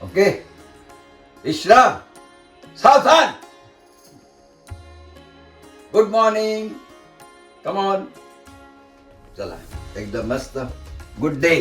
Okay इश्रा सावधान. Good morning. Come on. चला एकदम मस्त. Good day.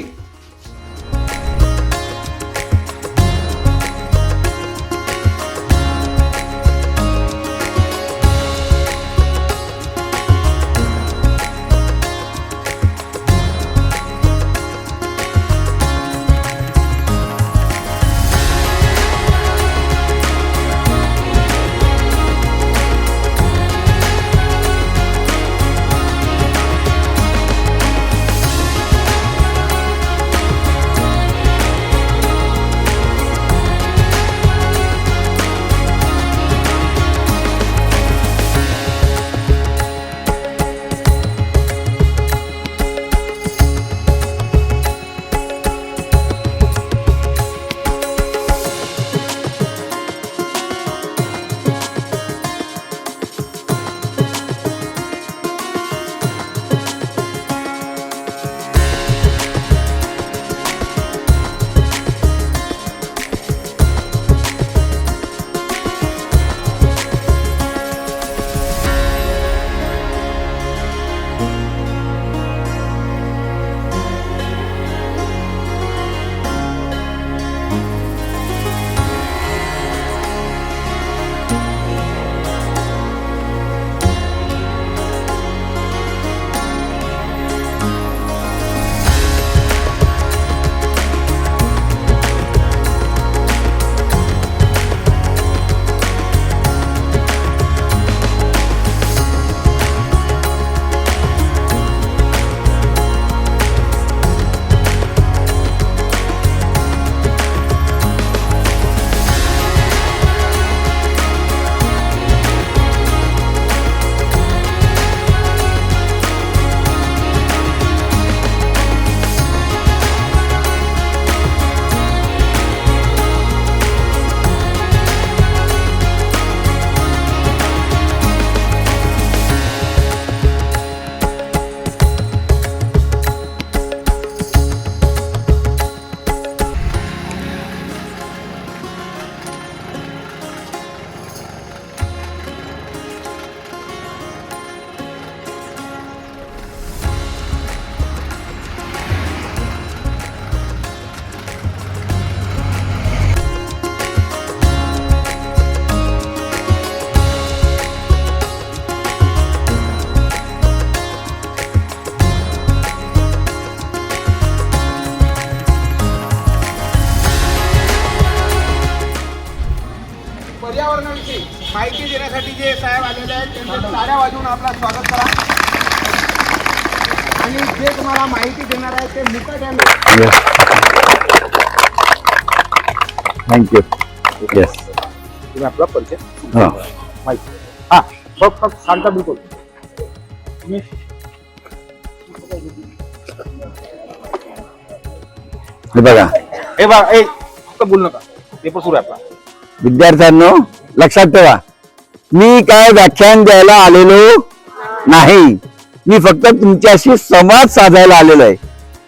पर्यावरणाविषयी माहिती देण्यासाठी जे साहेब आलेले आहेत त्यांचं टाळ्या वाजवून आपलं स्वागत करा. आणि जे तुम्हाला माहिती देणार आहेत ते मुकाट्याने. थँक्यू. येस तुम्ही आपला परिचय हां माहिती हां फक्त सांगता बिलकुल. हे बघा हे बघा फक्त बोलू नका. पेपर सुरू आहे आपला. विद्यार्थ्यांनो लक्षात ठेवा, मी काय व्याख्यान द्यायला आलेलो नाही. मी फक्त तुमच्याशी संवाद साधायला आलेलो आहे.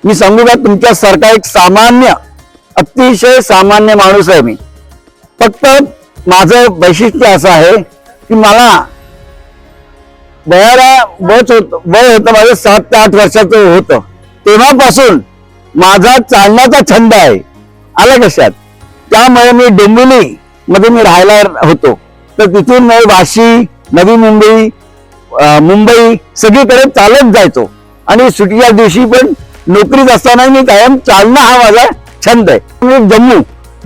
मी सांगू का, तुमच्यासारखा एक सामान्य अतिशय सामान्य माणूस आहे मी. फक्त माझं वैशिष्ट्य असं आहे की मला वयाला वय होतं माझं 7 ते 8 वर्षाचं होतं. तेव्हापासून माझा चालण्याचा छंद आहे. आला कशात. त्यामुळे मी डोंबिवली मध्ये मी राहायला होतो. तर तिथून मी वाशी, नवी मुंबई, मुंबई सगळीकडे चालत जायचो. आणि सुट्टीच्या दिवशी पण नोकरीत असताना मी कायम चालणं हा माझा छंद आहे.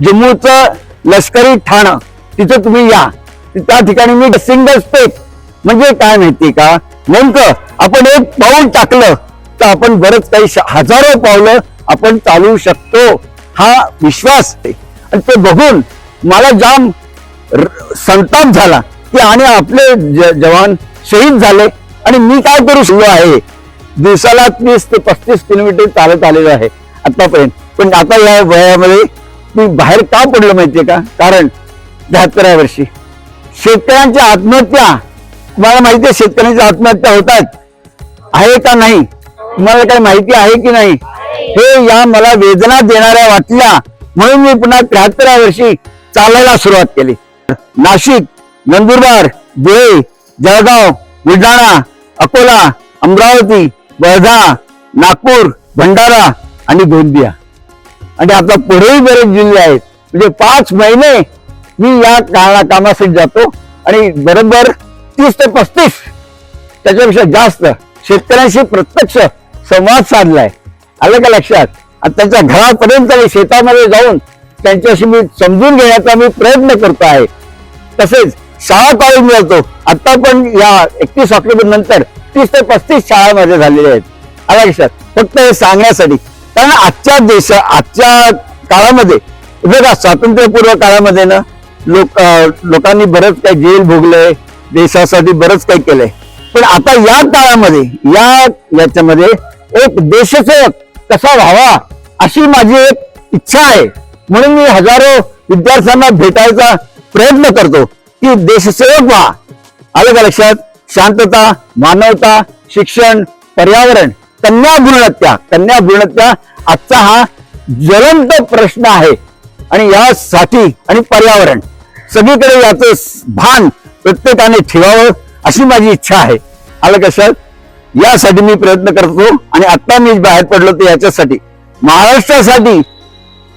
जम्मूचं लष्करी ठाणं तिथं तुम्ही या. त्या ठिकाणी मी सिंगल स्टेप म्हणजे काय माहिती का, नेमकं आपण एक पाऊल टाकलं तर आपण बरंच काही हजारो पावलं आपण चालू शकतो हा विश्वास आहे. आणि ते बघून मला जाम संताप झाला की आणि आपले जवान शहीद झाले आणि मी काय करू शकलो आहे. दिवसाला 30 ते 35 किलोमीटर चालत आलेलो आहे आतापर्यंत. पण आता या वयामध्ये मी बाहेर का पडलो माहितीये का, कारण 73व्या वर्षी शेतकऱ्यांच्या आत्महत्या, तुम्हाला माहिती आहे शेतकऱ्यांच्या आत्महत्या होतात आहे का नाही, तुम्हाला काही माहिती आहे की नाही. हे या मला वेदना देणाऱ्या वाटल्या म्हणून मी पुन्हा 73व्या वर्षी चालायला सुरुवात केली. नाशिक, नंदुरबार, धुळे, जळगाव, बुलढाणा, अकोला, अमरावती, वर्धा, नागपूर, भंडारा आणि गोंदिया आणि आता पुढेही बरेच जिल्हे आहेत. म्हणजे 5 महिने मी या कामासाठी जातो आणि बरोबर 30 ते 35 त्याच्यापेक्षा जास्त शेतकऱ्यांशी प्रत्यक्ष संवाद साधलाय. आलं का लक्षात? आणि त्यांच्या घरापर्यंत मी शेतामध्ये जाऊन त्यांच्याशी मी समजून घेण्याचा मी प्रयत्न करतो आहे. तसेच शाळा कॉलेज मिळतो. आता पण या 31 ऑक्टोबर नंतर 30 ते 35 शाळा माझ्या झालेल्या आहेत. आलं लक्षात? फक्त हे सांगण्यासाठी, कारण आजच्या काळामध्ये बघा, स्वातंत्र्यपूर्व काळामध्ये ना लोकांनी बरंच काही जेल भोगलंय, देशासाठी बरंच काही केलंय. पण आता या काळामध्ये याच्यामध्ये एक देशसेवक कसा व्हावा अशी माझी एक इच्छा आहे. म्हणून मी हजारो विद्यार्थ्यांना भेटायचा प्रयत्न करतो की देशसेवक व्हा. आलं का लक्षात? शांतता, मानवता, शिक्षण, पर्यावरण, कन्या भ्रूणहत्या आजचा हा ज्वलंत प्रश्न आहे आणि यासाठी आणि पर्यावरण सगळीकडे याचं भान प्रत्येकाने ठेवावं अशी माझी इच्छा आहे. आलं कशात? यासाठी मी प्रयत्न करतो आणि आता मी बाहेर पडलो ते याच्यासाठी. महाराष्ट्रासाठी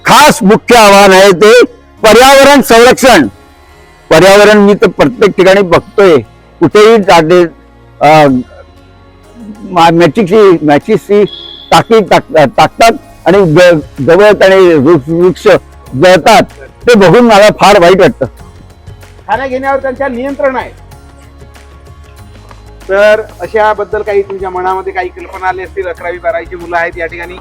खास मुख्य आव्हान आहे ते पर्यावरण संरक्षण. पर्यावरण मी तर प्रत्येक ठिकाणी बघतोय, कुठेही मॅचिसची टाकी टाकतात आणि गवत आणि वृक्ष जळतात. ते बघून मला फार वाईट वाटतं. खाण्या घेण्यावर त्यांच्या नियंत्रण आहे. तर अशाबद्दल काही तुमच्या मनामध्ये काही कल्पना आली असतील? 11वी 12वीची मुलं आहेत या ठिकाणी.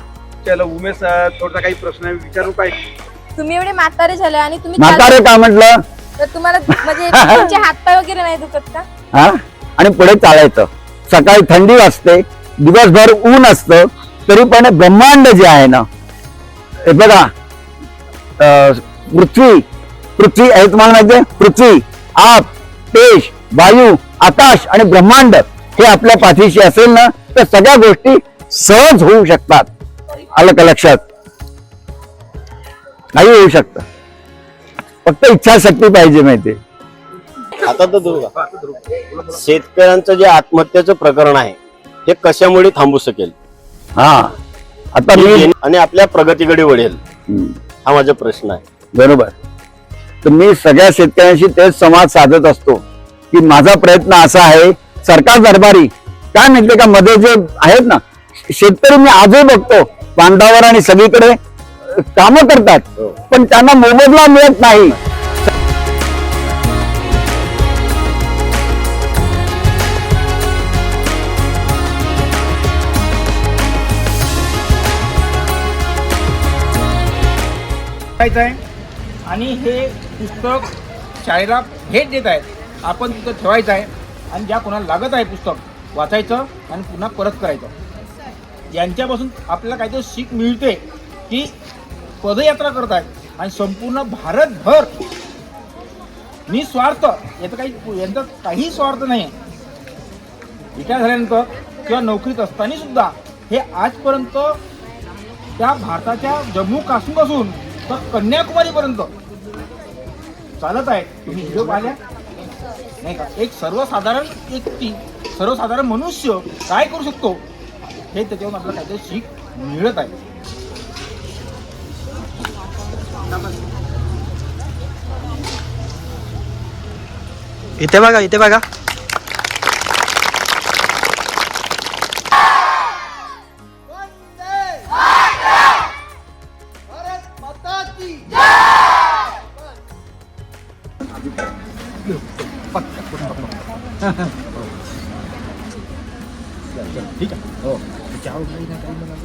चला उमेश, थोडा काही प्रश्न विचारू पाहिजे. तुम्ही एवढे म्हातारे झाले आणि तुम्ही म्हातारे का म्हटलं? तर तुम्हाला म्हणजे तुमचे हातपाय वगैरे नाही दुखत का? हा, आणि पुढे चालायचं. सकाळी थंडी वाजते, दिवसभर ऊन असतं, तरी पण ब्रह्मांड जे आहे ना, हे बघा, पृथ्वी आहे तुम्हाला माहितीये? पृथ्वी, आप, तेज, वायू, आकाश आणि ब्रह्मांड हे आपल्या पाठीशी असेल ना तर सगळ्या गोष्टी सहज होऊ शकतात. आलं का लक्षात? काही होऊ शकतं, फक्त इच्छाशक्ती पाहिजे. माहिती आता तर शेतकऱ्यांचं जे आत्महत्याचं प्रकरण आहे हे कशामुळे थांबू शकेल? हा, आता मी आणि आपल्या प्रगतीकडे वळेल, हा माझा प्रश्न आहे. बरोबर. तर मी सगळ्या शेतकऱ्यांशी तेच संवाद साधत असतो की माझा प्रयत्न असा आहे, सरकार दरबारी काय माहितीये का, मध्ये जे आहेत ना शेतकरी, मी आजही बघतो बांधावर आणि सगळीकडे कामं करतात, पण त्यांना मोबदला मिळत नाही. आणि हे पुस्तक शाळेला भेट देत आहेत. आपण तिथं ठेवायचं आहे आणि ज्या कोणाला लागत आहे पुस्तक वाचायचं आणि पुन्हा परत करायचं. यांच्यापासून आपल्याला काहीतरी शिक मिळते की पदयात्रा करत आहेत आणि संपूर्ण भारतभर निस्वार्थ, यांचा काही स्वार्थ नाही. रिटायर झाल्यानंतर किंवा नोकरीत असताना सुद्धा हे आजपर्यंत त्या भारताच्या जम्मू काश्मीरपासून तर कन्याकुमारीपर्यंत चालत आहे. तुम्ही व्हिडिओ पाहिल्या नाही का? एक सर्वसाधारण व्यक्ती, सर्वसाधारण मनुष्य काय करू शकतो हे त्याच्यावरून आपल्याला काहीतरी शिक मिळत आहे. इथे बघा, इथे बघा.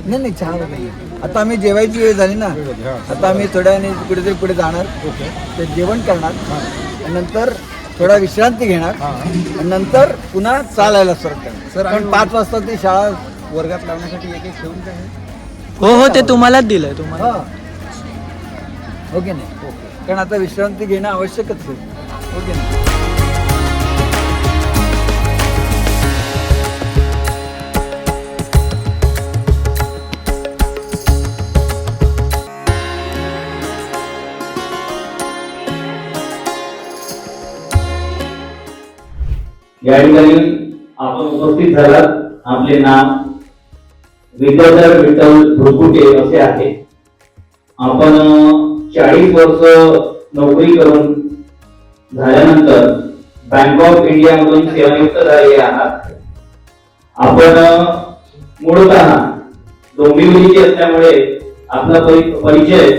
नाही चहा वगैरे. आता आम्ही जेवायची वेळ झाली ना, आता आम्ही थोड्या वेळाने कुठेतरी पुढे जाणार, ते जेवण करणार, नंतर थोडा विश्रांती घेणार आणि नंतर पुन्हा चालायला सुरुवात करणार. सर पण 5 वाजता ती शाळा वर्गात लावण्यासाठी एक ठेवून काय? हो हो, ते तुम्हालाच दिलंय. तुम्हाला ओके नाही, कारण आता विश्रांती घेणं आवश्यकच आहे. ओके नाही. या ठिकाणी आपण उपस्थित झालात. आपले नाव विद्याधर विठ्ठल भुरकुटे असे आहे. आपण 40 वर्ष नोकरी करून झाल्यानंतर बँक ऑफ इंडिया मधून सेवानिवृत्त झालेले आहात. आपण मूळतः डोंबिवलीचे असल्यामुळे आपला परिचय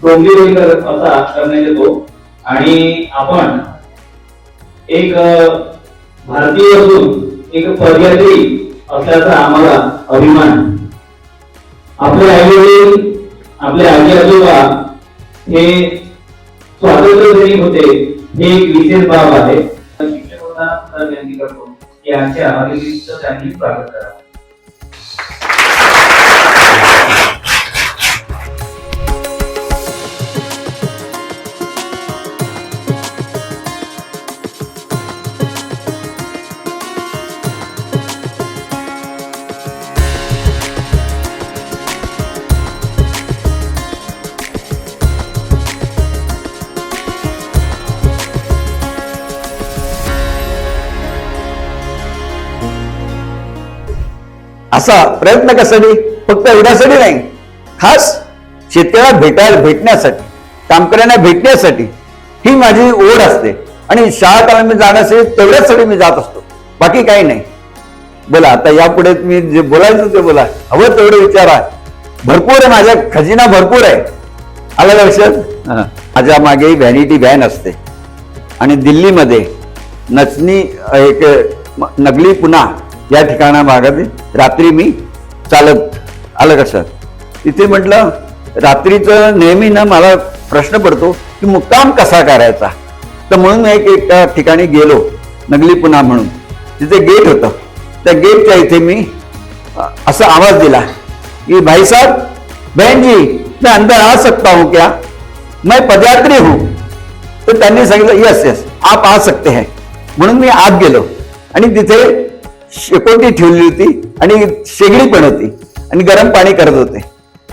डोंबिवलीकर असा करण्यात येतो आणि आपण एक भारतीय असून एक पदयात्री असल्याचा आम्हाला अभिमान. आपले आईवडील आपले आजी आजोबा हे स्वातंत्र्य सैनिक होते हे एक विशेष बाब आहे. शिक्षक होताना सुद्धा विनंती करतो की आजच्या अभिव्यक्त त्यांनी प्राप्त करा. असा प्रयत्न कशासाठी, फक्त एवढ्यासाठी नाही, खास शेतकऱ्याला भेटण्यासाठी, कामकऱ्यांना भेटण्यासाठी ही माझी ओढ असते. आणि शाळा काळात जाण्यासाठी तेवढ्याचसाठी मी जात असतो, बाकी काही नाही. बोला आता यापुढे मी जे बोलायचं ते बोला, हवं तेवढे विचारा. भरपूर आहे, माझ्या खजिना भरपूर आहे. आलं का लक्षात? माझ्या मागे व्हॅनिटी व्हॅन असते आणि दिल्लीमध्ये नचनी एक नगली पुणा या ठिकाणा भागात रात्री मी चालत आलं कसं तिथे म्हटलं रात्रीचं नेहमी ना मला प्रश्न पडतो की मुक्काम कसा करायचा. तर म्हणून मी एका ठिकाणी गेलो, नगली पुणा म्हणून, तिथे गेट होतं. त्या गेटच्या इथे मी असा आवाज दिला कि भाई साहब, बहन जी, मैं अंदर आ सकता हूं क्या, मैं पदयात्री हूं. तर त्यांनी सांगितलं यस यस आप आ सकते हैं. म्हणून मी आत गेलो आणि तिथे शेकोटी ठेवली होती आणि शेगडी पण होती आणि गरम पाणी करत होते.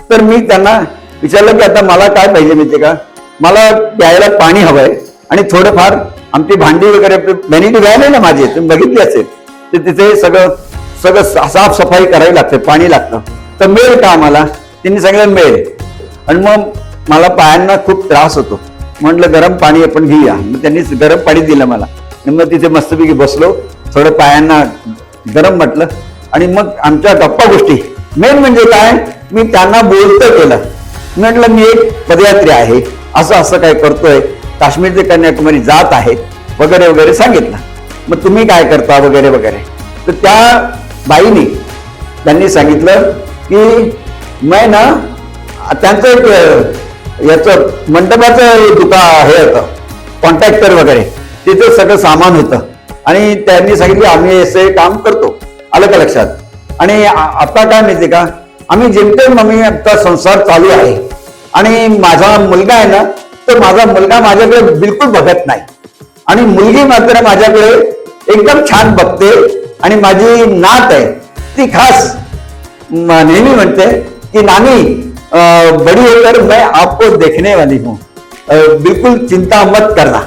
तर मी त्यांना विचारलं की आता मला काय पाहिजे माहितीये का, मला प्यायला पाणी हवंय आणि थोडंफार आमची भांडी वगैरे, व्हॅनिटी व्हॅन आहे ना माझी, तुम्ही बघितली असेल, तर तिथे सगळं साफसफाई करावी लागते, पाणी लागतं. तर मिळेल का आम्हाला? त्यांनी सांगितलं मिळेल. आणि मग मला पायांना खूप त्रास होतो, म्हटलं गरम पाणी आपण घेऊया. मग त्यांनी गरम पाणी दिलं मला. मग तिथे मस्तपैकी बसलो, थोडं पायांना गरम म्हटलं आणि मग आमच्या गप्पा गोष्टी. मेन म्हणजे काय, मी त्यांना बोलतं केलं. म्हटलं मी एक पदयात्री आहे, असं असं काय करतोय, काश्मीर ते कन्याकुमारी जात आहे वगैरे वगैरे सांगितलं. मग तुम्ही काय करता वगैरे वगैरे. तर त्या बाईनी त्यांनी सांगितलं की मैं ना, त्यांचं एक याचं मंडपाचं दुकान हे होतं, कॉन्ट्रॅक्टर वगैरे, तिथे सगळं सामान होतं आणि त्यांनी सांगितले आम्ही असे काम करतो. आलं का लक्षात? आणि आता काय माहितीये का, आम्ही जेमतेम आम्ही आमचा संसार चालू आहे आणि माझा मुलगा आहे ना, तर माझा मुलगा माझ्याकडे बिलकुल बघत नाही आणि मुलगी मात्र माझ्याकडे एकदम छान बघते आणि माझी नात आहे ती खास नेहमी म्हणते की नानी बड़ी होकर मैं आपको देखने वाली हूँ, बिल्कुल चिंता मत करना.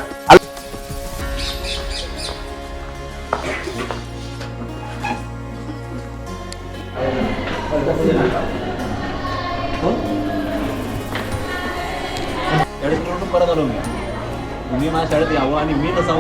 परत आलो मी, तुम्ही माझ्या शाळेत यावं आणि मी तसा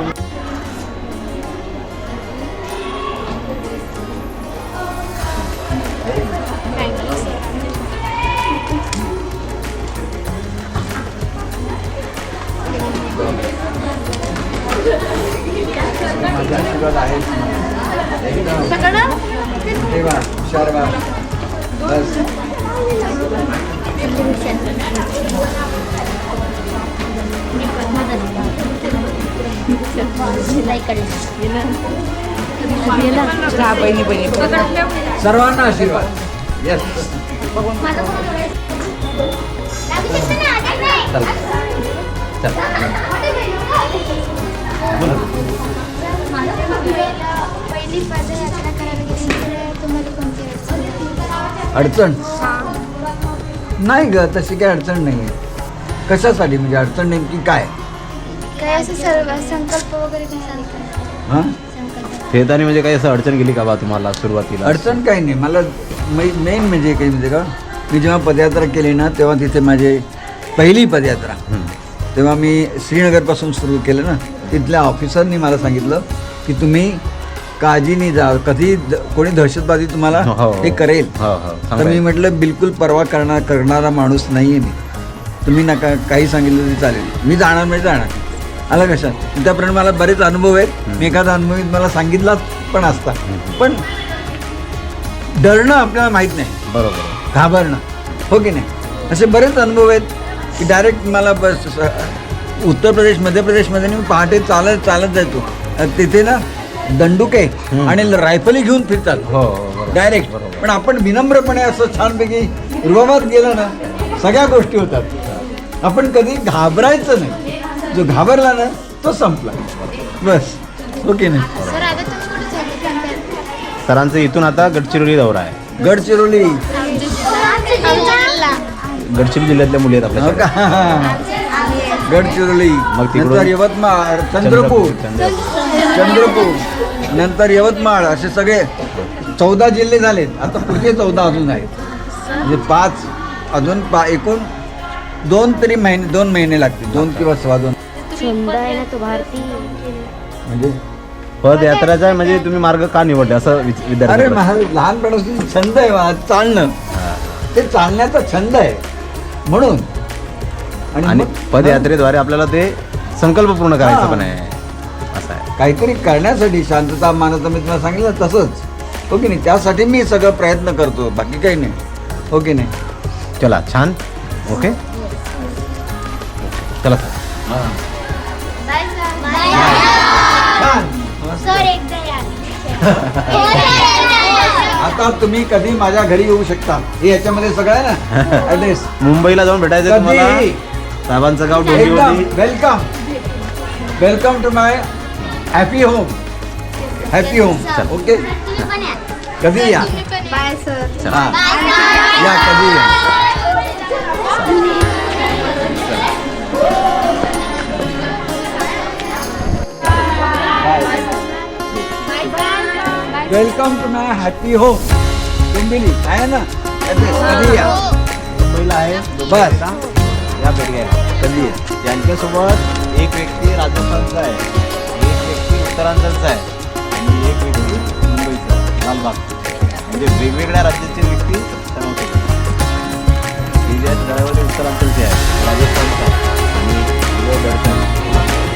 सर्वांना आशीर्वाद. येस पहिली पदयात्रा करायला गेली तुम्हाला कोणती अडचण नाही ग, तशी काही अडचण नाही. कशासाठी म्हणजे अडचण नेमकी काय? काय असं सर्व संकल्प वगैरे काही सांगितलं? हा संकल्प खेळताना म्हणजे काही असं अडचण गेली का बा तुम्हाला सुरुवातीला? अडचण काही नाही. मला मेन म्हणजे काही म्हणजे का, मी जेव्हा पदयात्रा केली ना तेव्हा तिथे माझी पहिली पदयात्रा, तेव्हा मी श्रीनगरपासून सुरू केलं ना, तिथल्या ऑफिसरनी मला सांगितलं की तुम्ही काळजीने जा, कधी कोणी दहशतवादी तुम्हाला हे करेल. तर मी म्हटलं बिलकुल परवा करणारा माणूस नाही आहे मी. तुम्ही नका काही सांगितलं तरी चालेल, मी जाणार म्हणजे जाणार. आलं कशात? त्याप्रमाणे मला बरेच अनुभव आहेत. मी एखादा अनुभव मला सांगितलाच पण असता, पण डरणं आपल्याला माहीत नाही, बरोबर, घाबरणं, हो की नाही? असे बरेच अनुभव आहेत की डायरेक्ट मला बस उत्तर प्रदेश मध्य प्रदेशमध्ये मी पहाटे चालत जायचो. तिथे ना दंडुके आणि रायफली घेऊन फिरतात डायरेक्ट. पण आपण विनम्रपणे असं छानपैकी रुबाबात गेलं ना, सगळ्या गोष्टी होतात. आपण कधी घाबरायचं नाही. जो घाबरला ना तो संपला, बस, ओके नाही? सर आता तुम्ही कुठे चालले? सरांचं इथून आता गडचिरोली दौरा आहे. गडचिरोली, गडचिरोली जिल्ह्यातल्या मुली आहेत हो आपल्या. का? गडचिरोली, मग तिकडून नंतर यवतमाळ, चंद्रपूर, नंतर यवतमाळ, असे सगळे 14 जिल्हे झालेत. आता पुढचे 14 अजून आहेत, म्हणजे 5 अजून एकूण 2 महिने लागतील, 2 किंवा 2.25. छंद आहे ना तो भारती. म्हणजे पदयात्राचा म्हणजे तुम्ही मार्ग का निवडले असं विद्यार्थी? अरे मला लहानपणापासून छंद आहे मला चालणं, ते चालण्याचा छंद आहे म्हणून. आणि मग पदयात्रेद्वारे आपल्याला ते संकल्प पूर्ण करायचं पण आहे, असं आहे. काहीतरी करण्यासाठी, शांतता मानवता, मी तुम्हाला सांगितलं तसंच, हो की नाही? त्यासाठी मी सगळं प्रयत्न करतो, बाकी काही नाही, हो की नाही? चला, छान, ओके, चला सर. छान. सर एकदा या. आता तुम्ही कधी माझ्या घरी येऊ शकता, हे याच्यामध्ये सगळं आहे ना ऍड्रेस. मुंबईला जाऊन भेटायचं तुम्हाला. कधी साहेबांचं गाव एकदम Dombivli. Welcome to my happy home. Okay, तुम्ही पण या. कधी या. Bye sir. हा, या, कधी या. Welcome to my happy home Dombivli आहे ना ऍड्रेस. कधी या. मुंबईला आहे, बस. या भेट घ्यायला. कधी या. यांच्यासोबत एक व्यक्ती राजस्थानचा आहे, एक व्यक्ती उत्तरांचलचा आहे आणि एक व्यक्ती मुंबईचा, लालबाग. म्हणजे वेगवेगळ्या राज्याचे व्यक्ती दरावले उत्तरांचलचे आहे, राजस्थानचा आणि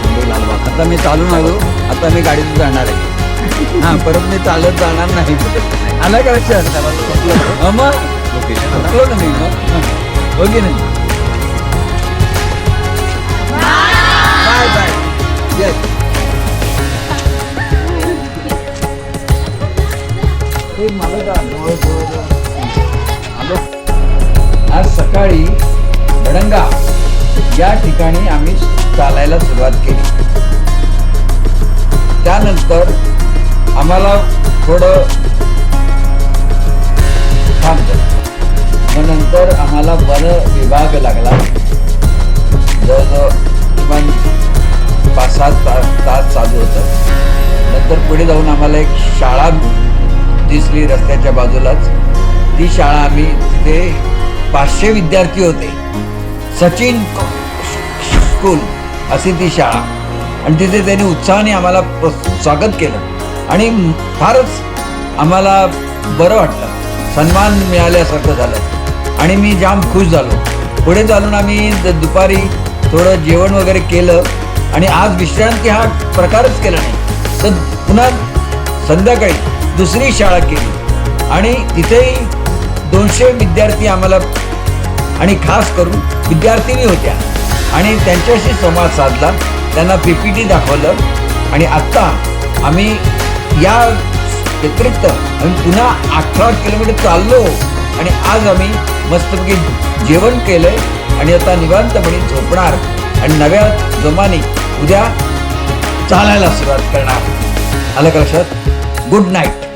मुंबई लालबाग. आता मी चालून आलो, आता मी गाडीतून जाणार आहे. हां, परत मी चालत जाणार नाही. आला का लक्षात? मग लोकेशन थकलो ना मी मग, हो की नाही? Bye bye. येस. आलो. आज सकाळी भडंगा या ठिकाणी आम्ही चालायला सुरुवात केली. त्यानंतर आम्हाला थोडं थांबलं. मग नंतर आम्हाला वन विभाग लागला. जवळजवळ किमान 5-7 तास चालू होतं. नंतर पुढे जाऊन आम्हाला एक शाळा दिसली रस्त्याच्या बाजूलाच. ती शाळा, आम्ही तिथे 500 विद्यार्थी होते. सचिन स्कूल अशी ती शाळा, आणि तिथे त्यांनी उत्साहाने आम्हाला स्वागत केलं आणि फारच आम्हाला बरं वाटलं, सन्मान मिळाल्यासारखं झालं आणि मी जाम खुश झालो. पुढे चालून आम्ही दुपारी थोडं जेवण वगैरे केलं आणि आज विश्रांती हा प्रकारच केला नाही. तर पुन्हा संध्याकाळी दुसरी शाळा केली आणि तिथेही 200 विद्यार्थी आम्हाला, आणि खास करून विद्यार्थिनी होत्या, आणि त्यांच्याशी संवाद साधला, त्यांना PPT दाखवलं. आणि आत्ता आम्ही या व्यतिरिक्त आम्ही पुन्हा 18 किलोमीटर चाललो आणि आज आम्ही मस्तपैकी जेवण केलंय आणि आता निवांतपणे झोपणार आणि नव्या जोमाने उद्या चालायला सुरुवात करणार. आलं का लक्षात? Good night.